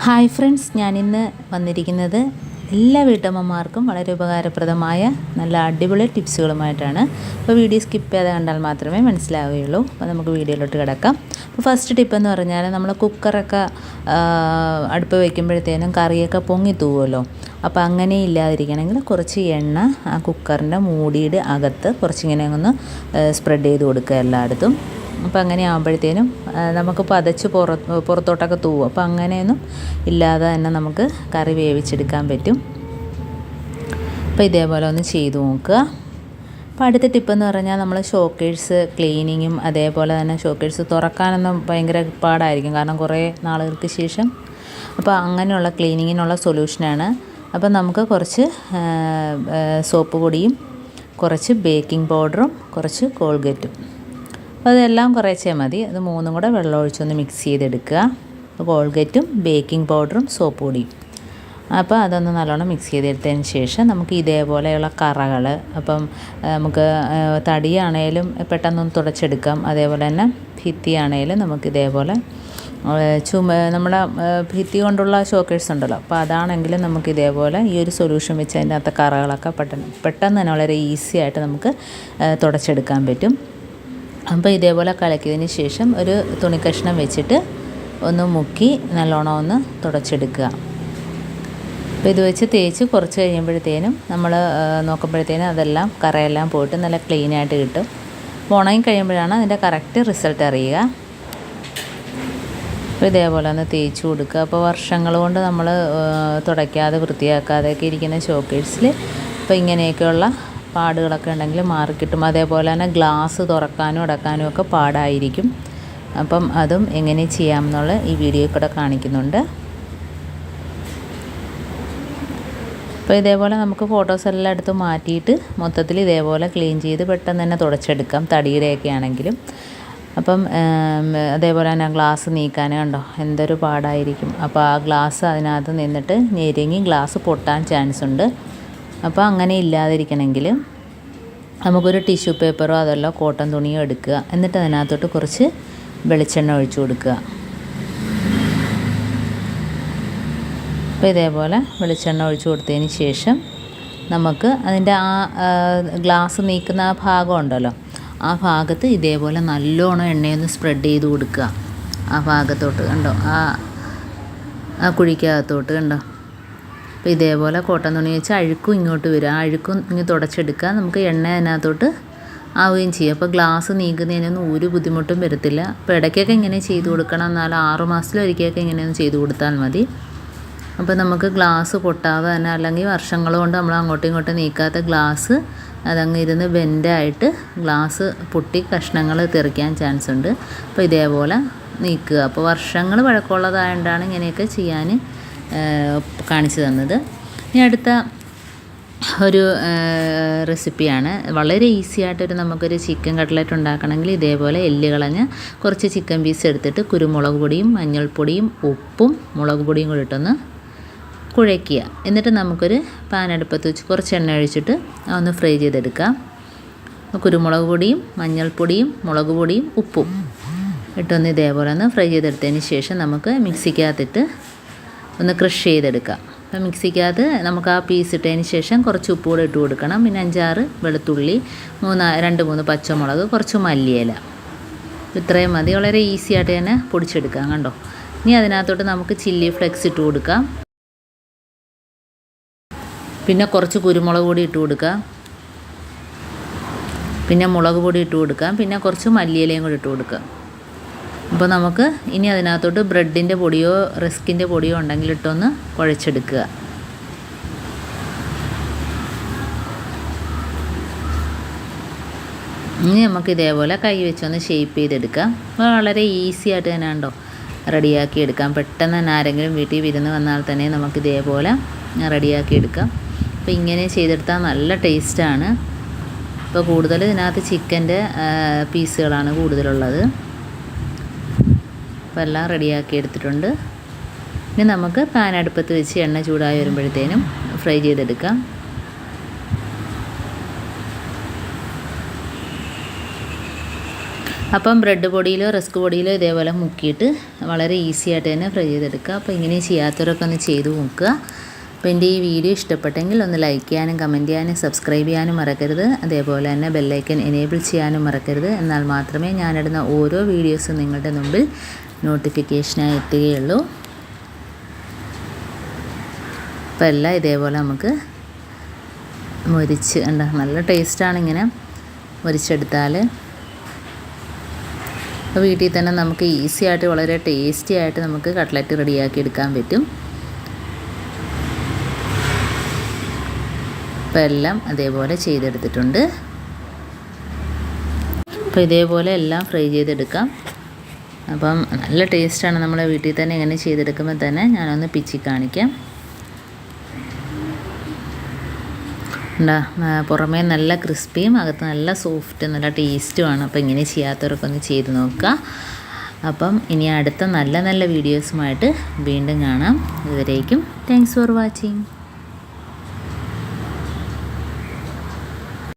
Hi friends, ഞാനിന്ന് വന്നിരിക്കുന്നത് എല്ലാ വീട്ടമ്മമാർക്കും വളരെ ഉപകാരപ്രദമായ നല്ല അടിപൊളി ടിപ്സുകളുമായിട്ടാണ്. അപ്പോൾ വീഡിയോ സ്കിപ്പ് ചെയ്ത് കണ്ടാൽ മാത്രമേ മനസ്സിലാവുകയുള്ളൂ. അപ്പോൾ നമുക്ക് വീഡിയോയിലോട്ട് കിടക്കാം. അപ്പോൾ ഫസ്റ്റ് ടിപ്പ് എന്ന് പറഞ്ഞാൽ നമ്മൾ കുക്കറൊക്കെ അടുപ്പ് വയ്ക്കുമ്പോഴത്തേനും കറിയൊക്കെ പൊങ്ങി തൂവുമല്ലോ. അപ്പോൾ അങ്ങനെ ഇല്ലാതിരിക്കണമെങ്കിൽ കുറച്ച് എണ്ണ ആ കുക്കറിൻ്റെ മൂടിയുടെ അകത്ത് കുറച്ചിങ്ങനെ ഒന്ന് സ്പ്രെഡ് ചെയ്ത് കൊടുക്കുക എല്ലായിടത്തും. അപ്പോൾ അങ്ങനെ ആകുമ്പോഴത്തേനും നമുക്ക് പതച്ച് പുറത്തോട്ടൊക്കെ തൂവും. അപ്പോൾ അങ്ങനെയൊന്നും ഇല്ലാതെ തന്നെ നമുക്ക് കറി വേവിച്ചെടുക്കാൻ പറ്റും. അപ്പോൾ ഇതേപോലെ ഒന്ന് ചെയ്തു നോക്കുക. അപ്പോൾ അടുത്ത ടിപ്പെന്ന് പറഞ്ഞാൽ നമ്മൾ ഷോക്കേഴ്സ് ക്ലീനിങ്ങും അതേപോലെ തന്നെ ഷോക്കേഴ്സ് തുറക്കാനൊന്നും ഭയങ്കര പാടായിരിക്കും, കാരണം കുറേ നാളുകൾക്ക് ശേഷം. അപ്പോൾ അങ്ങനെയുള്ള ക്ലീനിങ്ങിനുള്ള സൊല്യൂഷനാണ്. അപ്പോൾ നമുക്ക് കുറച്ച് സോപ്പ് പൊടിയും കുറച്ച് ബേക്കിംഗ് പൗഡറും കുറച്ച് കോൾഗേറ്റും, അതെല്ലാം കുറേശ്ശേ മതി. അത് മൂന്നും കൂടെ വെള്ളം ഒഴിച്ചൊന്ന് മിക്സ് ചെയ്തെടുക്കുക. കോൾഗേറ്റും ബേക്കിംഗ് പൗഡറും സോപ്പ് പൊടിയും. അപ്പോൾ അതൊന്ന് നല്ലോണം മിക്സ് ചെയ്തെടുത്തതിന് ശേഷം നമുക്ക് ഇതേപോലെയുള്ള കറകൾ, അപ്പം നമുക്ക് തടിയാണേലും പെട്ടെന്നൊന്ന് തുടച്ചെടുക്കാം. അതേപോലെ തന്നെ ഭിത്തിയാണേലും നമുക്ക് ഇതേപോലെ നമ്മുടെ ഭിത്തി കൊണ്ടുള്ള ഷോക്കേഴ്സ് ഉണ്ടല്ലോ, അപ്പോൾ അതാണെങ്കിലും നമുക്ക് ഇതേപോലെ ഈ ഒരു സൊല്യൂഷൻ വെച്ച് അതിൻ്റെ അകത്തെ കറകളൊക്കെ പെട്ടെന്ന് തന്നെ വളരെ ഈസി ആയിട്ട് നമുക്ക് തുടച്ചെടുക്കാൻ പറ്റും. അപ്പോൾ ഇതേപോലെ കലക്കിയതിന് ശേഷം ഒരു തുണിക്കഷ്ണം വെച്ചിട്ട് ഒന്ന് മുക്കി നല്ലോണം ഒന്ന് തുടച്ചെടുക്കുക. അപ്പോൾ ഇത് വെച്ച് തേച്ച് കുറച്ച് കഴിയുമ്പോഴത്തേനും നമ്മൾ നോക്കുമ്പോഴത്തേനും അതെല്ലാം കറയെല്ലാം പോയിട്ട് നല്ല ക്ലീനായിട്ട് കിട്ടും. ഉണങ്ങി കഴിയുമ്പോഴാണ് അതിൻ്റെ കറക്റ്റ് റിസൾട്ട് അറിയുക. അപ്പോൾ ഇതേപോലെ ഒന്ന് തേച്ച് കൊടുക്കുക. അപ്പോൾ വർഷങ്ങൾ കൊണ്ട് നമ്മൾ തുടയ്ക്കാതെ വൃത്തിയാക്കാതെയൊക്കെ ഇരിക്കുന്ന ഷോക്കേഴ്സിൽ ഇപ്പോൾ ഇങ്ങനെയൊക്കെയുള്ള പാടുകളൊക്കെ ഉണ്ടെങ്കിൽ മാറിക്കിട്ടും. അതേപോലെ തന്നെ ഗ്ലാസ് തുറക്കാനും അടക്കാനും ഒക്കെ പാടായിരിക്കും. അപ്പം അതും എങ്ങനെ ചെയ്യാമെന്നുള്ള ഈ വീഡിയോ കൂടെ കാണിക്കുന്നുണ്ട്. അപ്പോൾ ഇതേപോലെ നമുക്ക് ഫോട്ടോസ് എല്ലാം എടുത്ത് മാറ്റിയിട്ട് മൊത്തത്തിൽ ഇതേപോലെ ക്ലീൻ ചെയ്ത് പെട്ടെന്ന് തന്നെ തുടച്ചെടുക്കാം, തടിയുടെയൊക്കെ ആണെങ്കിലും. അപ്പം അതേപോലെ തന്നെ ഗ്ലാസ് നീക്കാൻ കണ്ടോ എന്തൊരു പാടായിരിക്കും. അപ്പോൾ ആ ഗ്ലാസ് അതിനകത്ത് നിന്നിട്ട് ഞെരുങ്ങി ഗ്ലാസ് പൊട്ടാൻ ചാൻസ് ഉണ്ട്. അപ്പോൾ അങ്ങനെ ഇല്ലാതിരിക്കണമെങ്കിൽ നമുക്കൊരു ടിഷ്യൂ പേപ്പറോ അതല്ല കോട്ടൺ തുണിയോ എടുക്കുക. എന്നിട്ട് അതിനകത്തോട്ട് കുറച്ച് വെളിച്ചെണ്ണ ഒഴിച്ചു കൊടുക്കുക. അപ്പോൾ ഇതേപോലെ വെളിച്ചെണ്ണ ഒഴിച്ചു കൊടുത്തതിന് ശേഷം നമുക്ക് അതിൻ്റെ ആ ഗ്ലാസ് നീക്കുന്ന ആ ഭാഗം ഉണ്ടല്ലോ, ആ ഭാഗത്ത് ഇതേപോലെ നല്ലോണം എണ്ണയൊന്ന് സ്പ്രെഡ് ചെയ്ത് കൊടുക്കുക. ആ ഭാഗത്തോട്ട് കണ്ടോ, ആ കുഴിക്കകത്തോട്ട് കണ്ടോ. അപ്പോൾ ഇതേപോലെ കോട്ടൺ തുണി വെച്ച് അഴുക്കും ഇങ്ങോട്ട് വരും, ആ അഴുക്കും ഇങ്ങ് തുടച്ചെടുക്കുക. നമുക്ക് എണ്ണ അതിനകത്തോട്ട് ആവുകയും ചെയ്യും. അപ്പോൾ ഗ്ലാസ് നീക്കുന്നതിനൊന്നും ഒരു ബുദ്ധിമുട്ടും വരത്തില്ല. അപ്പോൾ ഇടയ്ക്കൊക്കെ ഇങ്ങനെ ചെയ്ത് കൊടുക്കണം, എന്നാൽ 6 മാസത്തിലൊരിക്കലൊക്കെ ഇങ്ങനെയൊന്ന് ചെയ്ത് കൊടുത്താൽ മതി. അപ്പോൾ നമുക്ക് ഗ്ലാസ് പൊട്ടാതെ തന്നെ, അല്ലെങ്കിൽ വർഷങ്ങൾ കൊണ്ട് നമ്മൾ അങ്ങോട്ടും ഇങ്ങോട്ടും നീക്കാത്ത ഗ്ലാസ് അതങ്ങ് ഇരുന്ന് ബെൻഡായിട്ട് ഗ്ലാസ് പൊട്ടി കഷ്ണങ്ങൾ തെറിക്കാൻ ചാൻസ് ഉണ്ട്. അപ്പോൾ ഇതേപോലെ നീക്കുക. അപ്പോൾ വർഷങ്ങൾ പഴക്കമുള്ളതായതുകൊണ്ടാണ് ഇങ്ങനെയൊക്കെ ചെയ്യാൻ കാണിച്ചു തന്നത്. ഇനി അടുത്ത ഒരു റെസിപ്പിയാണ്. വളരെ ഈസി ആയിട്ടൊരു നമുക്കൊരു ചിക്കൻ കട്ട്ലറ്റ് ഉണ്ടാക്കണമെങ്കിൽ ഇതേപോലെ എല്ല് കളഞ്ഞ് കുറച്ച് ചിക്കൻ പീസ് എടുത്തിട്ട് കുരുമുളക് പൊടിയും മഞ്ഞൾപ്പൊടിയും ഉപ്പും മുളക് പൊടിയും കൂടി ഇട്ടൊന്ന് കുഴയ്ക്കുക. എന്നിട്ട് നമുക്കൊരു പാൻ അടുപ്പത്ത് വെച്ച് കുറച്ച് എണ്ണ ഒഴിച്ചിട്ട് ഒന്ന് ഫ്രൈ ചെയ്തെടുക്കാം. കുരുമുളക് പൊടിയും മഞ്ഞൾപ്പൊടിയും മുളക് പൊടിയും ഉപ്പും ഇട്ടൊന്ന് ഇതേപോലെ ഒന്ന് ഫ്രൈ ചെയ്തെടുത്തതിന് ശേഷം നമുക്ക് മിക്സിക്കകത്തിട്ട് ഒന്ന് ക്രഷ് ചെയ്തെടുക്കാം. അപ്പോൾ മിക്സിക്കകത്ത് നമുക്ക് ആ പീസ് ഇട്ടതിന് ശേഷം കുറച്ച് ഉപ്പ് കൂടെ ഇട്ട് കൊടുക്കണം. പിന്നെ 5-6 വെളുത്തുള്ളി, 2-3 പച്ചമുളക്, കുറച്ച് മല്ലിയില, ഇത്രയും മതി. വളരെ ഈസി ആയിട്ട് തന്നെ പൊടിച്ചെടുക്കാം കണ്ടോ. ഇനി അതിനകത്തോട്ട് നമുക്ക് ചില്ലി ഫ്ലെക്സ് ഇട്ട് കൊടുക്കാം. പിന്നെ കുറച്ച് കുരുമുളക് പൊടി ഇട്ട് കൊടുക്കാം. പിന്നെ മുളക് പൊടി ഇട്ട് കൊടുക്കാം. പിന്നെ കുറച്ച് മല്ലിയിലയും കൂടി ഇട്ട് കൊടുക്കാം. അപ്പോൾ നമുക്ക് ഇനി അതിനകത്തോട്ട് ബ്രെഡിൻ്റെ പൊടിയോ റസ്കിൻ്റെ പൊടിയോ ഉണ്ടെങ്കിൽ ഇട്ടൊന്ന് കുഴച്ചെടുക്കുക. ഇനി നമുക്ക് ഇതേപോലെ കൈ വെച്ചൊന്ന് ഷേപ്പ് ചെയ്തെടുക്കാം. അപ്പോൾ വളരെ ഈസി ആയിട്ട് തന്നെ ഉണ്ടോ റെഡിയാക്കി എടുക്കാം. പെട്ടെന്ന് തന്നെ ആരെങ്കിലും വീട്ടിൽ വിരുന്ന് വന്നാൽ തന്നെ നമുക്ക് ഇതേപോലെ റെഡിയാക്കി എടുക്കാം. അപ്പോൾ ഇങ്ങനെ ചെയ്തെടുത്താൽ നല്ല ടേസ്റ്റാണ്. ഇപ്പോൾ കൂടുതൽ ഇതിനകത്ത് ചിക്കൻ്റെ പീസുകളാണ് കൂടുതലുള്ളത്. അപ്പോൾ എല്ലാം റെഡിയാക്കി എടുത്തിട്ടുണ്ട്. ഇനി നമുക്ക് പാൻ അടുപ്പത്ത് വെച്ച് എണ്ണ ചൂടായി വരുമ്പോഴത്തേനും ഫ്രൈ ചെയ്തെടുക്കാം. അപ്പം ബ്രെഡ് പൊടിയിലോ റസ്ക് പൊടിയിലോ ഇതേപോലെ മുക്കിയിട്ട് വളരെ ഈസി ആയിട്ട് തന്നെ ഫ്രൈ ചെയ്തെടുക്കുക. അപ്പോൾ ഇങ്ങനെ ചെയ്യാത്തവരൊക്കെ ഒന്ന് ചെയ്ത് നോക്കുക. അപ്പോൾ എൻ്റെ ഈ വീഡിയോ ഇഷ്ടപ്പെട്ടെങ്കിൽ ഒന്ന് ലൈക്ക് ചെയ്യാനും കമൻറ്റ് ചെയ്യാനും സബ്സ്ക്രൈബ് ചെയ്യാനും മറക്കരുത്. അതേപോലെ തന്നെ ബെല്ലൈക്കൻ എനേബിൾ ചെയ്യാനും മറക്കരുത്. എന്നാൽ മാത്രമേ ഞാനിടുന്ന ഓരോ വീഡിയോസും നിങ്ങളുടെ മുമ്പിൽ നോട്ടിഫിക്കേഷനായി എത്തുകയുള്ളൂ. അപ്പോൾ എല്ലാം ഇതേപോലെ നമുക്ക് മൊരിച്ച് നല്ല ടേസ്റ്റാണ് ഇങ്ങനെ മൊരിച്ചെടുത്താൽ. അപ്പോൾ വീട്ടിൽ തന്നെ നമുക്ക് ഈസി ആയിട്ട് വളരെ ടേസ്റ്റി ആയിട്ട് നമുക്ക് കട്ട്ലറ്റ് റെഡിയാക്കി എടുക്കാൻ പറ്റും. അപ്പോൾ എല്ലാം അതേപോലെ ചെയ്തെടുത്തിട്ടുണ്ട്. അപ്പോൾ ഇതേപോലെ എല്ലാം ഫ്രൈ ചെയ്തെടുക്കാം. അപ്പം നല്ല ടേസ്റ്റാണ്. നമ്മളെ വീട്ടിൽ തന്നെ ഇങ്ങനെ ചെയ്തെടുക്കുമ്പോൾ തന്നെ ഞാനൊന്ന് പിച്ചി കാണിക്കാം. പുറമേ നല്ല ക്രിസ്പിയും അകത്ത് നല്ല സോഫ്റ്റ് നല്ല ടേസ്റ്റുമാണ്. അപ്പോൾ ഇങ്ങനെ ചെയ്യാത്തവരൊക്കെ ഒന്ന് ചെയ്ത് നോക്കുക. അപ്പം ഇനി അടുത്ത നല്ല നല്ല വീഡിയോസുമായിട്ട് വീണ്ടും കാണാം. ഇതുവരേക്കും താങ്ക്സ് ഫോർ വാച്ചിങ്.